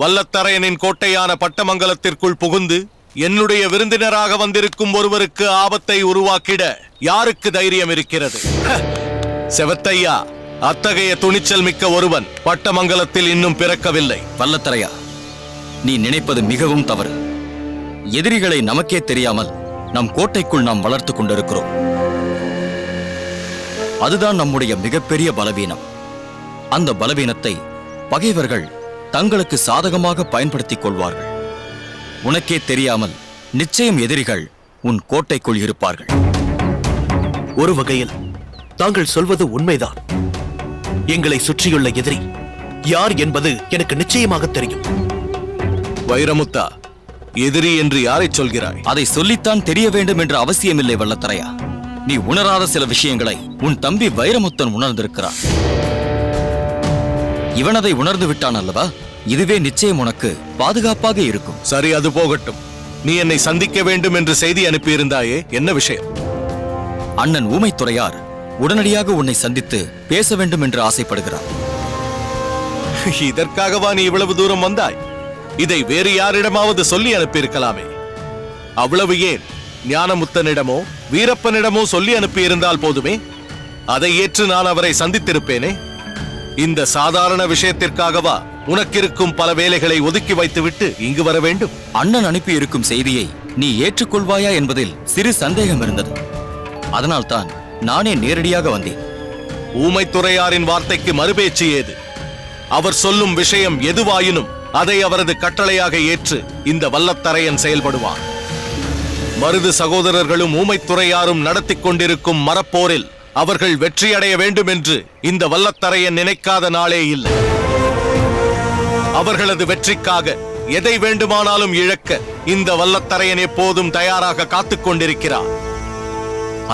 வல்லத்தரையனின் கோட்டையான பட்டமங்கலத்திற்குள் புகுந்து என்னுடைய விருந்தினராக வந்திருக்கும் ஒருவருக்கு ஆபத்தை உருவாக்கிட யாருக்கு தைரியம் இருக்கிறது? செவத்தையா, அத்தகைய துணிச்சல் மிக்க ஒருவன் பட்டமங்கலத்தில் இன்னும் பிறக்கவில்லை. வல்லத்தரையா, நீ நினைப்பது மிகவும் தவறு. எதிரிகளை நமக்கே தெரியாமல் நம் கோட்டைக்குள் நாம் வளர்த்து கொண்டிருக்கிறோம். அதுதான் நம்முடைய மிகப்பெரிய பலவீனம். அந்த பலவீனத்தை பகைவர்கள் தங்களுக்கு சாதகமாக பயன்படுத்திக் கொள்வார்கள். உனக்கே தெரியாமல் நிச்சயம் எதிரிகள் உன் கோட்டைக்குள் இருப்பார்கள். ஒரு வகையில் தாங்கள் சொல்வது உண்மைதான். எங்களை சுற்றியுள்ள எதிரி யார் என்பது எனக்கு நிச்சயமாக தெரியும். வைரமுத்தா, எதிரி என்று யாரை சொல்கிறாய்? அதை சொல்லித்தான் தெரிய வேண்டும் என்ற அவசியமில்லை வல்லத்தரையா. நீ உணராத சில விஷயங்களை உன் தம்பி வைரமுத்தன் உணர்ந்திருக்கிறான். இவன் அதை உணர்ந்து விட்டான் அல்லவா? இதுவே நிச்சயம் உனக்கு பாதுகாப்பாக இருக்கும். சரி, அது போகட்டும். நீ என்னை சந்திக்க வேண்டும் என்று செய்தி அனுப்பியிருந்தாயே, என்ன விஷயம்? அண்ணன் ஊமைத்துறையார் உடனடியாக உன்னை சந்தித்து பேச வேண்டும் என்று ஆசைப்படுகிறார். இதற்காகவா நீ இவ்வளவு தூரம் வந்தாய்? இதை வேறு யாரிடமாவது சொல்லி அனுப்பியிருக்கலாமே. அவ்வளவு ஏன் ஞானமுத்தனிடமோ வீரப்பனிடமோ சொல்லி அனுப்பியிருந்தால் போதுமே. அதை ஏற்று நான் அவரை சந்தித்திருப்பேனே. இந்த சாதாரண விஷயத்திற்காகவா உனக்கிருக்கும் பல வேலைகளை ஒதுக்கி வைத்துவிட்டு இங்கு வர வேண்டும்? அண்ணன் அனுப்பி இருக்கும் செய்தியை நீ ஏற்றுக்கொள்வாயா என்பதில் சிறு சந்தேகம் இருந்தது. அதனால்தான் நானே நேரடியாக வந்தேன். ஊமைத்துறையாரின் வார்த்தைக்கு மறுபேச்சு ஏது? அவர் சொல்லும் விஷயம் எதுவாயினும் அதை அவரது கட்டளையாக ஏற்று இந்த வல்லத்தரையன் செயல்படுவார். மருது சகோதரர்களும் ஊமைத்துறையாரும் நடத்தி கொண்டிருக்கும் மரப்போரில் அவர்கள் வெற்றியடைய வேண்டும் என்று இந்த வல்லத்தரையன் நினைக்காத நாளே இல்லை. அவர்களது வெற்றிக்காக எதை வேண்டுமானாலும் இழக்க இந்த வல்லத்தரையன் எப்போதும் தயாராக காத்துக் கொண்டிருக்கிறார்.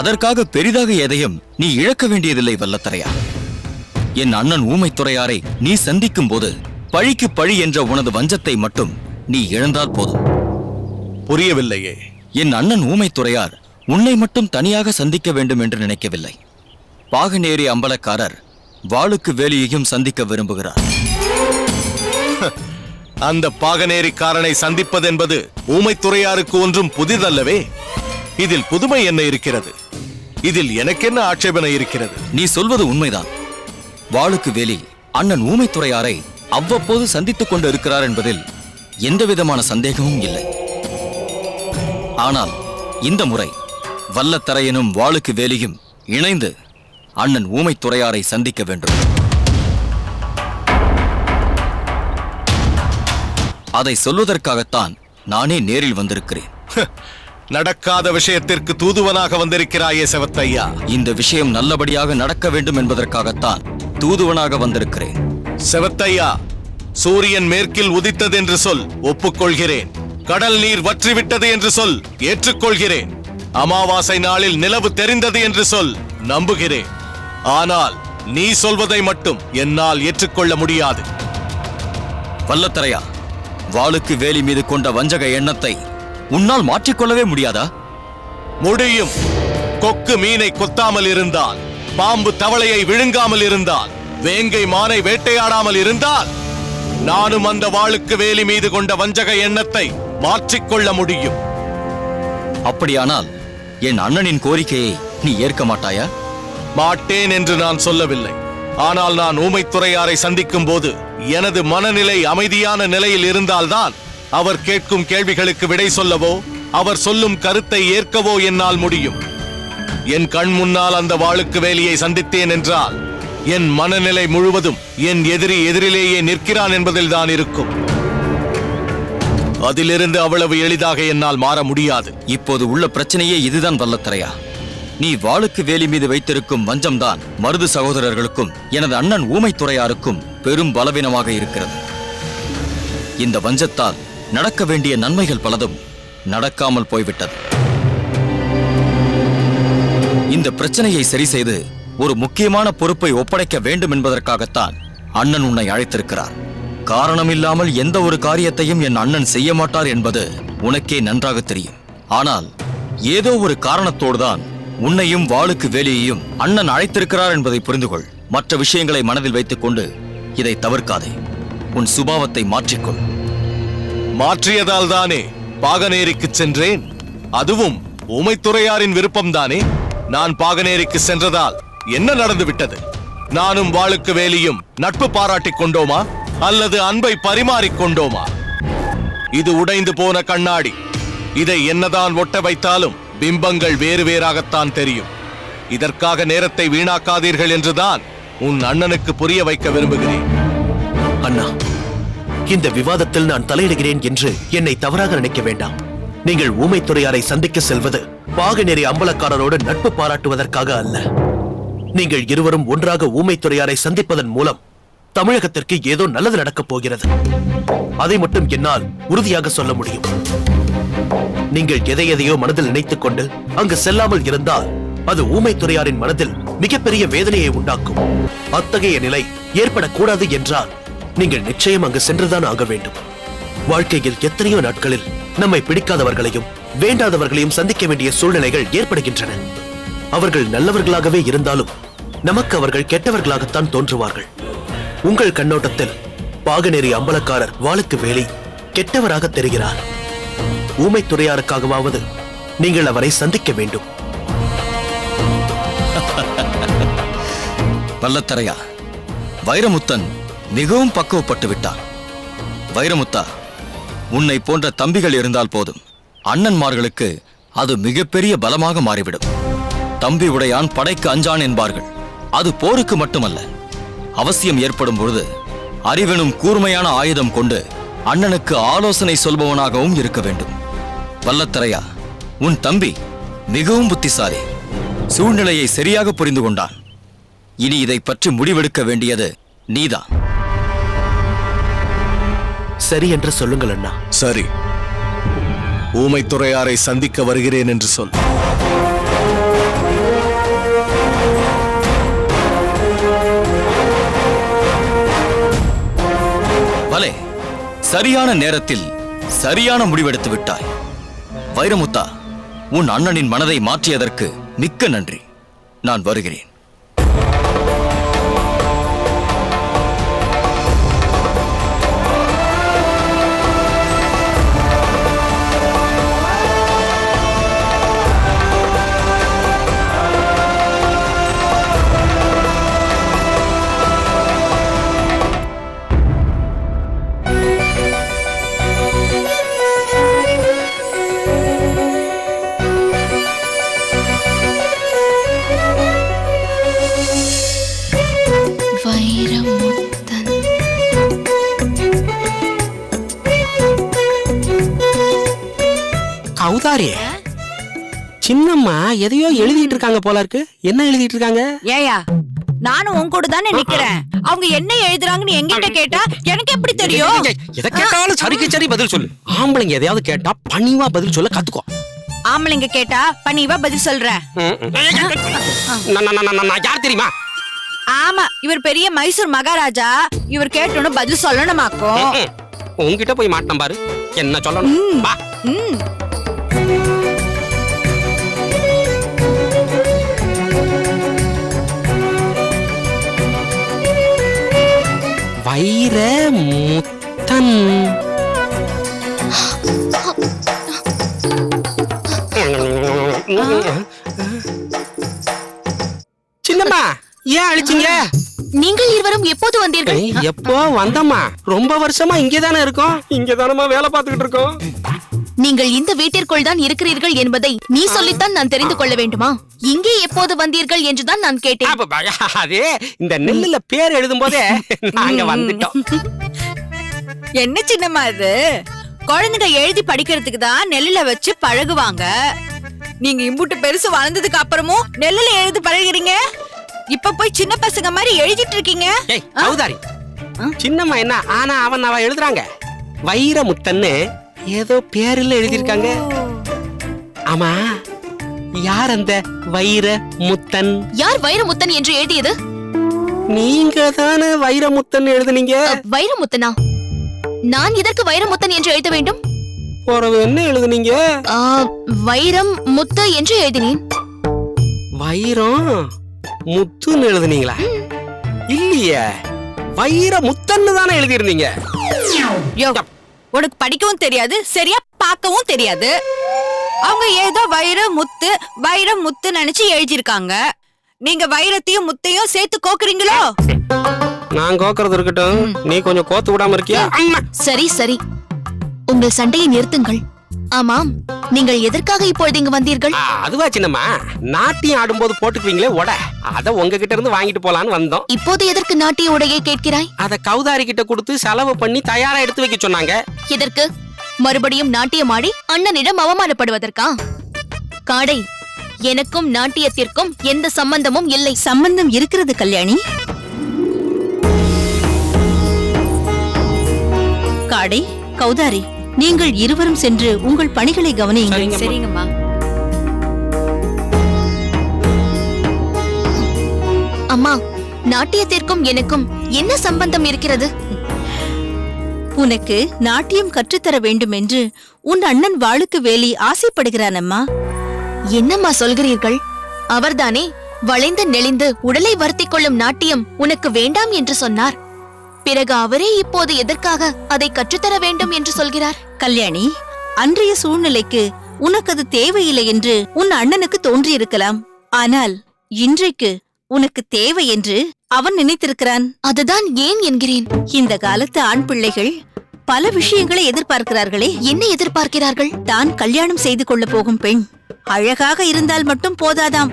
அதற்காக பெரிதாக எதையும் நீ இழக்க வேண்டியதில்லை வல்லத்தரையா. என் அண்ணன் ஊமைத்துறையாரை நீ சந்திக்கும் போது பழிக்கு பழி என்ற உனது வஞ்சத்தை மட்டும் நீ இழந்தால் போதும். புரியவில்லையே. என் அண்ணன் ஊமைத்துறையார் உன்னை மட்டும் தனியாக சந்திக்க வேண்டும் என்று நினைக்கவில்லை. பாகநேரி அம்பலக்காரர் வாளுக்கு வேலியையும் சந்திக்க விரும்புகிறார். அந்த பாகநேரிக்காரனை சந்திப்பதென்பது ஊமைத்துறையாருக்கு ஒன்றும் புதிதல்லவே. இதில் புதுமை என்ன இருக்கிறது? இதில் எனக்கென்ன ஆட்சேபனை இருக்கிறது? நீ சொல்வது உண்மைதான். வாளுக்கு வேலி அண்ணன் ஊமைத்துறையாரை அவ்வப்போது சந்தித்துக் கொண்டு இருக்கிறார் என்பதில் எந்தவிதமான சந்தேகமும் இல்லை. ஆனால் இந்த முறை வல்லத்தரையனும் வாளுக்கு வேலியும் இணைந்து அண்ணன் ஊமைத்துறையாரை சந்திக்க வேண்டும். அதை சொல்வதற்காகத்தான் நானே நேரில் வந்திருக்கிறேன். நடக்காத விஷயத்திற்கு தூதுவனாக வந்திருக்கிறாயே செவத்தையா. இந்த விஷயம் நல்லபடியாக நடக்க வேண்டும் என்பதற்காகத்தான் தூதுவனாக வந்திருக்கிறேன். செவத்தையா, சூரியன் மேற்கில் உதித்தது என்று சொல், ஒப்புக்கொள்கிறேன். கடல் நீர் வற்றிவிட்டது என்று சொல், ஏற்றுக்கொள்கிறேன். அமாவாசை நாளில் நிலவு தெரிந்தது என்று சொல், நம்புகிறேன். ஆனால் நீ சொல்வதை மட்டும் என்னால் ஏற்றுக்கொள்ள முடியாது. வல்லத்தரையா, வாளுக்கு வேலி மீது கொண்ட வஞ்சக எண்ணத்தை உன்னால் மாற்றிக்கொள்ளவே முடியாதா? முடியும். கொக்கு மீனை கொத்தாமல் இருந்தால், பாம்பு தவளையை விழுங்காமல் இருந்தால், வேங்கை மானை வேட்டையாடாமல் இருந்தால், நானும் அந்த வாளுக்கு வேலி மீது கொண்ட வஞ்சக எண்ணத்தை மாற்றிக்கொள்ள முடியும். அப்படியானால் என் அண்ணனின் கோரிக்கையை நீ ஏற்க மாட்டாயா? மாட்டேன் என்று நான் சொல்லவில்லை. ஆனால் நான் ஊமைத்துறையாரை சந்திக்கும் போது எனது மனநிலை அமைதியான நிலையில் இருந்தால்தான் அவர் கேட்கும் கேள்விகளுக்கு விடை சொல்லவோ அவர் சொல்லும் கருத்தை ஏற்கவோ என்னால் முடியும். என் கண் முன்னால் அந்த வாளுக்கு வேலியை சந்தித்தேன் என்றால் என் மனநிலை முழுவதும் என் எதிரி எதிரிலேயே நிற்கிறான் என்பதில் தான் இருக்கும். அதிலிருந்து அவ்வளவு எளிதாக என்னால் மாற முடியாது. இப்போது உள்ள பிரச்சனையே இதுதான் வல்லத்தரையா. நீ வாளுக்கு வேலி மீது வைத்திருக்கும் வஞ்சம்தான் மருது சகோதரர்களுக்கும் எனது அண்ணன் ஊமைத்துறையாருக்கும் பெரும் பலவீனமாக இருக்கிறது. இந்த வஞ்சத்தால் நடக்க வேண்டிய நன்மைகள் பலதும் நடக்காமல் போய்விட்டது. இந்த பிரச்சனையை சரி செய்து ஒரு முக்கியமான பொறுப்பை ஒப்படைக்க வேண்டும் என்பதற்காகத்தான் அண்ணன் உன்னை அழைத்திருக்கிறார். காரணமில்லாமல் எந்த ஒரு காரியத்தையும் என் அண்ணன் செய்ய மாட்டார் என்பது உனக்கே நன்றாக தெரியும். ஆனால் ஏதோ ஒரு காரணத்தோடுதான் உன்னையும் வாளுக்கு வேலியையும் அண்ணன் அழைத்திருக்கிறார் என்பதை புரிந்து கொள். மற்ற விஷயங்களை மனதில் வைத்துக் கொண்டு இதை தவிர்க்காதே. உன் சுபாவத்தை மாற்றிக்கொள். மாற்றியதால் தானே பாகனேரிக்கு சென்றேன். அதுவும் ஊமைத்துறையாரின் விருப்பம்தானே. நான் பாகனேரிக்கு சென்றதால் என்ன நடந்து விட்டது? நானும் வாளுக்கு வேலியும் நட்பு பாராட்டிக் கொண்டோமா அல்லது அன்பை பரிமாறிக் கொண்டோமா? இது உடைந்து போன கண்ணாடி. இதை என்னதான் ஒட்ட வைத்தாலும் பிம்பங்கள் வேறு வேறாகத்தான் தெரியும். இதற்காக நேரத்தை வீணாக்காதீர்கள் என்றுதான் உன் அண்ணனுக்கு புரிய வைக்க விரும்புகிறேன். அண்ணா, இந்த விவாதத்தில் நான் தலையிடுகிறேன் என்று என்னை தவறாக நினைக்க வேண்டாம். நீங்கள் ஊமைத்துறையாரை சந்திக்க செல்வது பாகநேரி அம்பலக்காரரோடு நட்பு பாராட்டுவதற்காக அல்ல. நீங்கள் இருவரும் ஒன்றாக ஊமைத்துறையாரை சந்திப்பதன் மூலம் தமிழகத்திற்கு ஏதோ நல்லது நடக்கப் போகிறது. அதை மட்டும் என்னால் உறுதியாக சொல்ல முடியும். நீங்கள் எதையோ மனதில் நினைத்துக் கொண்டு அங்கு செல்லாமல் இருந்தால் அது ஊமைத்துறையாரின் மனதில் மிகப்பெரிய வேதனையை உண்டாக்கும். அத்தகைய நிலை ஏற்படக்கூடாது என்றால் நீங்கள் நிச்சயம் அங்கு சென்றுதான் ஆக வேண்டும். வாழ்க்கையில் எத்தனையோ நாட்களில் நம்மை பிடிக்காதவர்களையும் வேண்டாதவர்களையும் சந்திக்க வேண்டிய சூழ்நிலைகள் ஏற்படுகின்றன. அவர்கள் நல்லவர்களாகவே இருந்தாலும் நமக்கு அவர்கள் கெட்டவர்களாகத்தான் தோன்றுவார்கள். உங்கள் கண்ணோட்டத்தில் பாகநேரி அம்பலக்காரர் வாளுக்கு வேலை கெட்டவராக தெரிகிறார். ஊமைத்துறையாருக்காகவாவது நீங்கள் அவரை சந்திக்க வேண்டும். வல்லத்தரையா, வைரமுத்தன் மிகவும் பக்குவப்பட்டு விட்டான். வைரமுத்தா, உன்னை போன்ற தம்பிகள் இருந்தால் போதும். அண்ணன்மார்களுக்கு அது மிகப்பெரிய பலமாக மாறிவிடும். தம்பி உடையான் படைக்கு அஞ்சான் என்பார்கள். அது போருக்கு மட்டுமல்ல, அவசியம் ஏற்படும் பொழுது அறிவெனும் கூர்மையான ஆயுதம் கொண்டு அண்ணனுக்கு ஆலோசனை சொல்பவனாகவும் இருக்க வேண்டும். வல்லத்தரையா, உன் தம்பி மிகவும் புத்திசாலி. சூழ்நிலையை சரியாக புரிந்து கொண்டான். இனி இதை பற்றி முடிவெடுக்க வேண்டியது நீதான். சரி என்று சொல்லுங்கள் அண்ணா. சரி, ஊமைத்துறையாரை சந்திக்க வருகிறேன் என்று சொல். பலே, சரியான நேரத்தில் சரியான முடிவெடுத்து விட்டாய். வைரமுத்தா, உன் அண்ணனின் மனதை மாற்றியதற்கு மிக்க நன்றி. நான் வருகிறேன். கௌதாரி, சின்னம்மா எதையோ எழுதிட்டு இருக்காங்க போல இருக்கு. என்ன எழுதிட்டு இருக்காங்க? ஏயா, நானும் உன் கூட தானே நிக்கிறேன். அவங்க என்ன எழுதுறாங்கன்னு எங்கிட்ட கேட்டா எனக்கு எப்படி தெரியும்? எதை கேட்டாலும் சரிக்கு சரி பதில் சொல்லு. ஆம்பளைங்க எதையாவது கேட்டா பணிவா பதில் சொல்ல கத்துக்கோ. ஆம்பளைங்க கேட்டா பணிவா பதில் சொல்றேன். யார் தெரியுமா? ஆமா, இவர் பெரிய மைசூர் மகாராஜா. இவர் கேட்டோன்னு பதில் சொல்லணுமாக்கும். உன்கிட்ட போய் மாட்டேன் பாரு, என்ன சொல்லணும். வைர முத்தன். சின்னம்மா, ஏன் அழிச்சீங்க? நீங்கள் இருவரும் எப்போது வந்தீர்கள்? எப்போ வந்தம்மா? ரொம்ப வருஷமா இங்கேதானே இருக்கோம். இங்கதானமா வேலை பார்த்துக்கிட்டு இருக்கோம். நீங்கள் இந்த வீட்டிற்குள் தான் இருக்கிறீர்கள் என்பதை நீ சொல்லித்தான் நான் தெரிந்து கொள்ள வேண்டுமா? இங்கே எப்போது வந்தீர்கள் என்றுதான் நான் கேட்டேன். அதே இந்த நெல்லுல பேர் எழுதும் போதே நாங்க வந்துட்டோம். என்ன சின்னம்மா இது? குழந்தைங்க எழுதி படிக்கிறதுக்கு தான் நெல்லுல வச்சு பழகுவாங்க. நீங்க இம்புட்டு பெருசு வளர்ந்ததுக்கு அப்புறமும் நெல்லுல எழுதி பழகுறீங்க. இப்ப போய் சின்ன பசங்க மாதிரி எழுதிட்டு இருக்கீங்க. கௌதாரி, சின்னம்மா என்ன ஆனா அவன் அவ எழுதுறாங்க. வைரமுத்தன்னு ஏதோ பேரில் எழுதியிருக்காங்க. ஆமா, யார் அந்த வைரமுத்தன்? யார் வைரமுத்தன் என்று எழுதியது? நீங்க தானே வைரமுத்தன் எழுதுனீங்க. வைரமுத்தனா? நான் இதற்கு வைரமுத்தன் என்று எழுத வேண்டும்? என்ன எழுதுனீங்க? வைரம் முத்து என்று எழுதினேன். வைரம் முத்துன்னு எழுதுனீங்களா? இல்லையே, வைர முத்தன்னு தானே எழுதியிருந்தீங்க. யோ, உனக்கு படிக்கவும் தெரியாது, சரியா பார்க்கவும் தெரியாது. அவங்க ஏதோ வைர முத்து நினைச்சு எழுதியிருக்காங்க. நீங்க வைரத்தையும் முத்தையும் சேர்த்து கோக்குறீங்களோ? நான் கோக்குறது இருக்கட்டும், நீ கொஞ்சம் கோத்து விடாம இருக்கியா? சரி சரி, உங்கள் சண்டையை நிறுத்துங்கள். ஆமாம், நீங்கள் எதற்காக இப்பொழுது இங்கு வந்தீர்கள்? அதுவா சின்னம்மா, நாட்டியம் ஆடும்போது போட்டுக்குவீங்களே உடை, அத உங்ககிட்ட இருந்து வாங்கிட்டு போலான்னு வந்தோம். இப்போது எதற்கு நாட்டிய உடையை கேட்கிறாய்? அத கௌதாரி கிட்ட கொடுத்து செலவு பண்ணி தயாரா எடுத்து வைக்க சொன்னாங்க. எதற்கு? மறுபடியும் நாட்டியமாடி அண்ணனிடம் அவமானப்படுவதற்கா? காடை, எனக்கும் நாட்டியத்திற்கும் எந்த சம்பந்தமும் இல்லை. சம்பந்தம் இருக்கிறது கல்யாணி. காடை, கௌதாரி, நீங்கள் இருவரும் சென்று உங்கள் பணிகளை கவனியுங்கள். சரிங்கம்மா. அம்மா, நாட்டியத்திற்கும் எனக்கும் என்ன சம்பந்தம் இருக்கிறது? உனக்கு நாட்டியம் கற்றுத்தர வேண்டும் என்று உன் அண்ணன் வாளுக்கு வேலி ஆசைப்படுகிறான் அம்மா. என்னம்மா சொல்கிறீர்கள்? அவர்தானே வளைந்து நெளிந்து உடலை வருத்திக் கொள்ளும் நாட்டியம் உனக்கு வேண்டாம் என்று சொன்னார். பிறகு அவரே இப்போது எதற்காக அதை கற்றுத்தர வேண்டும் என்று சொல்கிறார்? கல்யாணி, அன்றைய சூழ்நிலைக்கு உனக்கு அது தேவையில்லை என்று உன் அண்ணனுக்கு தோன்றியிருக்கலாம். ஆனால் இன்றைக்கு உனக்கு தேவை என்று அவன் நினைத்திருக்கிறான். அதுதான் ஏன் என்கிறேன். இந்த காலத்து ஆண் பிள்ளைகள் பல விஷயங்களை எதிர்பார்க்கிறார்களே. என்ன எதிர்பார்க்கிறார்கள்? தான் கல்யாணம் செய்து கொள்ள போகும் பெண் அழகாக இருந்தால் மட்டும் போதாதாம்.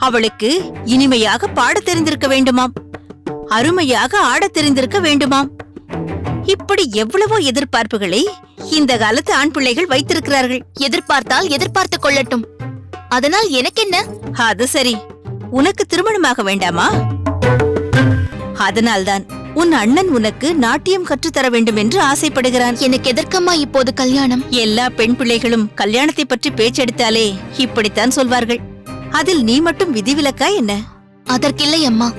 அவளுக்கு இனிமையாக பாடத் தெரிந்திருக்க வேண்டுமாம், அருமையாக ஆடத் தெரிந்திருக்க வேண்டுமாம். இப்படி எவ்வளவோ எதிர்பார்ப்புகளை இந்த காலத்து ஆண் பிள்ளைகள் வைத்திருக்கிறார்கள். எதிர்பார்த்தால் எதிர்பார்த்துக் கொள்ளட்டும். அதனால் எனக்கென்ன? அது சரி, உனக்கு திருமணமாக வேண்டாமா? அதனால்தான் உன் அண்ணன் உனக்கு நாட்டியம் கற்றுத்தர வேண்டும் என்று ஆசைப்படுகிறான். எனக்கு எதற்கம்மா இப்போது கல்யாணம்? எல்லா பெண் பிள்ளைகளும் கல்யாணத்தை பற்றி பேச்செடுத்தாலே இப்படித்தான் சொல்வார்கள். அதில் நீ மட்டும் விதிவிலக்கா என்ன? அதற்கில்லை அம்மா.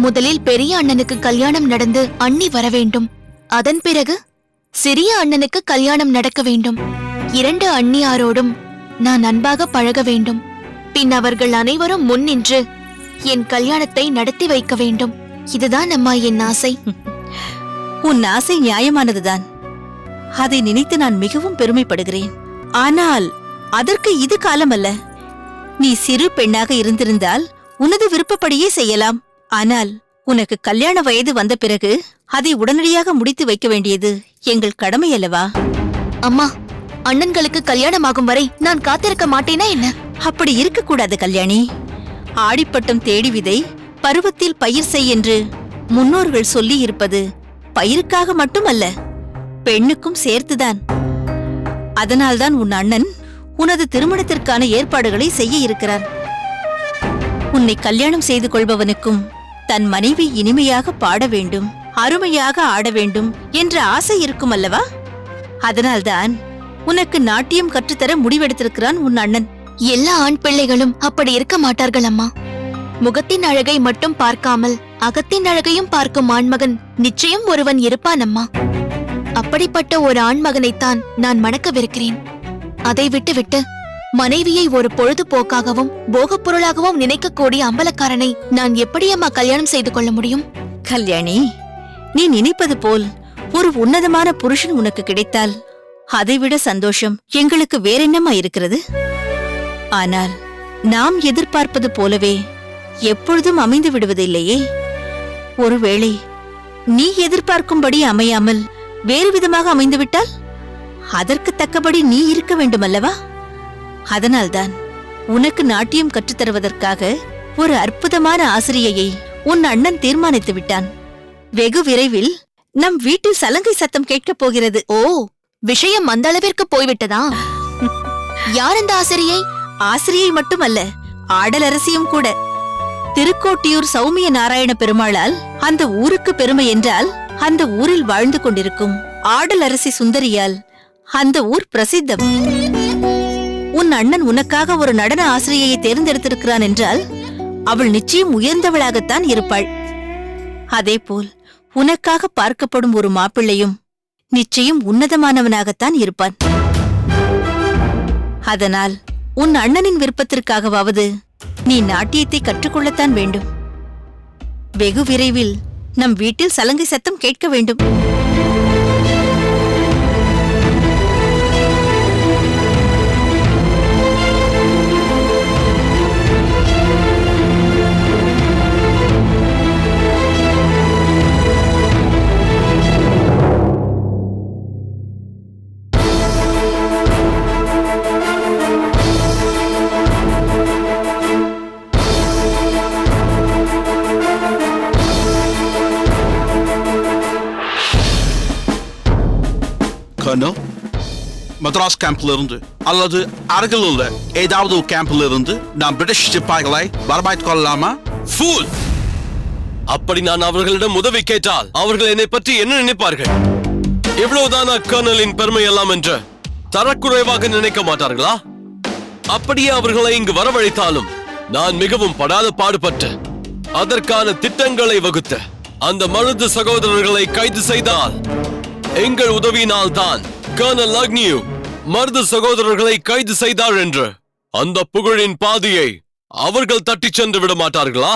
முதலில் பெரிய அண்ணனுக்கு கல்யாணம் நடந்து அண்ணி வர வேண்டும். அதன் பிறகு சிறிய அண்ணனுக்கு கல்யாணம் நடக்க வேண்டும். 2 அண்ணியாரோடும் நான் அன்பாக பழக வேண்டும். பின் அவர்கள் அனைவரும் முன் நின்று என் கல்யாணத்தை நடத்தி வைக்க வேண்டும். இதுதான் அம்மா என் ஆசை. உன் ஆசை நியாயமானதுதான். அதை நினைத்து நான் மிகவும் பெருமைப்படுகிறேன். ஆனால் அதற்கு இது காலம் அல்ல. நீ சிறு பெண்ணாக இருந்திருந்தால் உனது விருப்பப்படியே செய்யலாம். ஆனால் உனக்கு கல்யாண வயது வந்த பிறகு அதை உடனடியாக முடித்து வைக்க வேண்டியது எங்கள் கடமை அல்லவா? அம்மா, அண்ணன்களுக்கு கல்யாணமாகும் வரை நான் காத்திருக்க மாட்டேனா என்ன? அப்படி இருக்கக்கூடாது கல்யாணி. ஆடிப்பட்டம் தேடி விதை, பருவத்தில் பயிர் செய் என்று முன்னோர்கள் சொல்லி இருப்பது பயிருக்காக மட்டுமல்ல, பெண்ணுக்கும் சேர்த்துதான். அதனால்தான் உன் அண்ணன் உனது திருமணத்திற்கான ஏற்பாடுகளை செய்ய இருக்கிறார். உன்னை கல்யாணம் செய்து கொள்பவனுக்கும் தன் மனைவி இனிமையாக பாட வேண்டும், அருமையாக ஆட வேண்டும் என்ற ஆசை இருக்கும் அல்லவா? அதனால்தான் உனக்கு நாட்டியம் கற்றுத்தர முடிவெடுத்திருக்கிறான் உன் அண்ணன். எல்லா ஆண் பிள்ளைகளும் அப்படி இருக்க மாட்டார்கள் அம்மா. முகத்தின் அழகை மட்டும் பார்க்காமல் அகத்தின் அழகையும் பார்க்கும் ஆண்மகன் நிச்சயம் ஒருவன் இருப்பான் அம்மா. அப்படிப்பட்ட ஒரு ஆண்மகனைத்தான் நான் மணக்கவிருக்கிறேன். அதை விட்டுவிட்டு மனைவியை ஒரு பொழுதுபோக்காகவும் போகப் பொருளாகவும் நினைக்கக்கூடிய அம்பலக்காரனை நான் எப்படி அம்மா கல்யாணம் செய்து கொள்ள முடியும்? கல்யாணி, நீ நினைப்பது போல் ஒரு உன்னதமான புருஷன் உனக்கு கிடைத்தால் அதைவிட சந்தோஷம் எங்களுக்கு வேறென்னமா இருக்கிறது? ஆனால் நாம் எதிர்பார்ப்பது போலவே எப்பொழுதும் அமைந்து விடுவதில்லையே. ஒருவேளை நீ எதிர்பார்க்கும்படி அமையாமல் வேறு விதமாக அமைந்துவிட்டால் அதற்கு தக்கபடி நீ இருக்க வேண்டுமல்லவா? அதனால்தான் உனக்கு நாட்டியம் கற்றுத்தருவதற்காக ஒரு அற்புதமான ஆசிரியையை உன் அண்ணன் தீர்மானித்து விட்டான். வெகு விரைவில் நம் வீட்டில் சலங்கை சத்தம் கேட்கப் போகிறது. ஓ, விஷயம் அந்த அளவிற்கு போய்விட்டதா? யார் அந்த ஆசிரியை? ஆசிரியை மட்டுமல்ல, ஆடலரசியும் கூட. திருக்கோட்டியூர் சௌமிய நாராயண பெருமாளால் அந்த ஊருக்கு பெருமை என்றால் அந்த ஊரில் வாழ்ந்து கொண்டிருக்கும் ஆடலரசி சுந்தரியால் அந்த ஊர் பிரசித்தம். உன் அண்ணன் உனக்காக ஒரு நடன ஆசிரியையை தேர்ந்தெடுத்திருக்கிறான் என்றால் அவள் நிச்சயம் உயர்ந்தவளாகத்தான் இருப்பாள். அதேபோல் உனக்காக பார்க்கப்படும் ஒரு மாப்பிள்ளையும் நிச்சயம் உன்னதமானவனாகத்தான் இருப்பான். அதனால் உன் அண்ணனின் விருப்பத்திற்காகவாவது நீ நாட்டியத்தை கற்றுக்கொள்ளத்தான் வேண்டும். வெகு விரைவில் நம் வீட்டில் சலங்கை சத்தம் கேட்க வேண்டும். கர்னல், மദ്രാஸ் கேம்ப்ல இருந்து அல்லது அருகில் உள்ள ஏதாவது கேம்ப்ல இருந்து நாம் பிரிட்டிஷ் சிப்பாய்களை வரவழைத்துக் கொள்ளலாமா? ஃபூல்! அப்படி நான் அவர்களிடம் உதவி கேட்டால் அவர்கள் என்னை பற்றி என்ன நினைப்பார்கள்? எவ்வளவுதானா கர்னலின் பெருமை எல்லாம் என்று தரக்குறைவாக நினைக்க மாட்டார்களா? அப்படியே அவர்களை இங்கு வரவழைத்தாலும் நான் மிகவும் படாத பாடுபட்டு அதற்கான திட்டங்களை வகுத்த அந்த மருது சகோதரர்களை கைது செய்தால் எங்கள் உதவியினால் தான் கர்னல் அக்னியூ மருது சகோதரர்களை கைது செய்தார் என்று அந்த புகழின் பாதியை அவர்கள் தட்டிச் சென்று விட மாட்டார்களா?